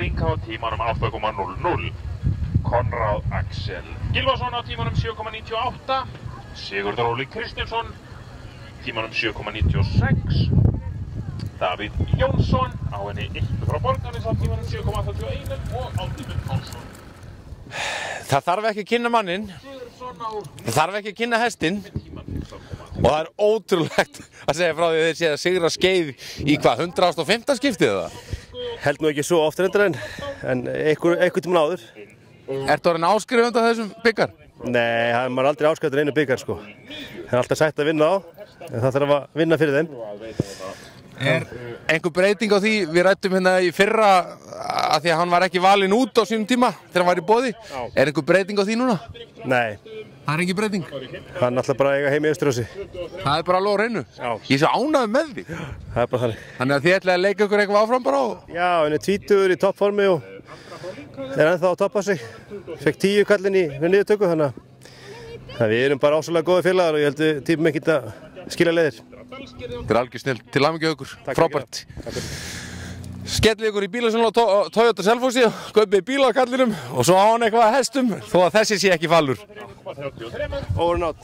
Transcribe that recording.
Norling á tímanum 8,00. Konráð Axel Gylfason á tímanum 7,98. Sigurður Óli Kristjánsson tímanum 7,96. Davíð Jónsson á henni 1 frá Borgarnes á tímanum 7,81 og Árni Pálsson. Það þarf ekki að kynna mannin, það þarf ekki að kynna hestinn og það ótrúlegt að segja frá því að þeir séu að sigra Skeið í hvað, 115 skiptið eða? Held nú ekki svo oft reyndar en einhvern tímann áður. Ertu orðinn áskrifandi af þessum byggar? Nei, maður er aldrei áskrifandi einu byggar sko. Það er alltaf sætt að vinna á, en það þarf að vinna fyrir þeim. Er einhver breyting á því, við rættum hérna í fyrra að því að hann var ekki valinn út á sínum tíma þegar hann var í boði. Er einhver breyting á því núna? Nei. Það er ekki breyting? Hann ætla bara að eiga heim í Austurhúsi. Það er bara alveg á hreinu? Já. Ég er svo ánægður með því. Það er bara þannig. Þannig að þið ætlaði að leika ykkur eitthvað áfram bara á? Já, hann er 20 í toppformi og er ennþá að toppa sig. Fekk 10 kallinn í niðurtöku, þannig að við erum bara ásvalega góði félagar og ég held við tímum ekkert að skilja leiðir. Þetta er algjör snill, til hamingju ykkur, frábært. Skellið ykkur í bílasölu á Toyota Selfossi og kaupið bíla á kallinum og svo á hann eitthvað að hestum þó að þessi sé ekki fallur. Over and out.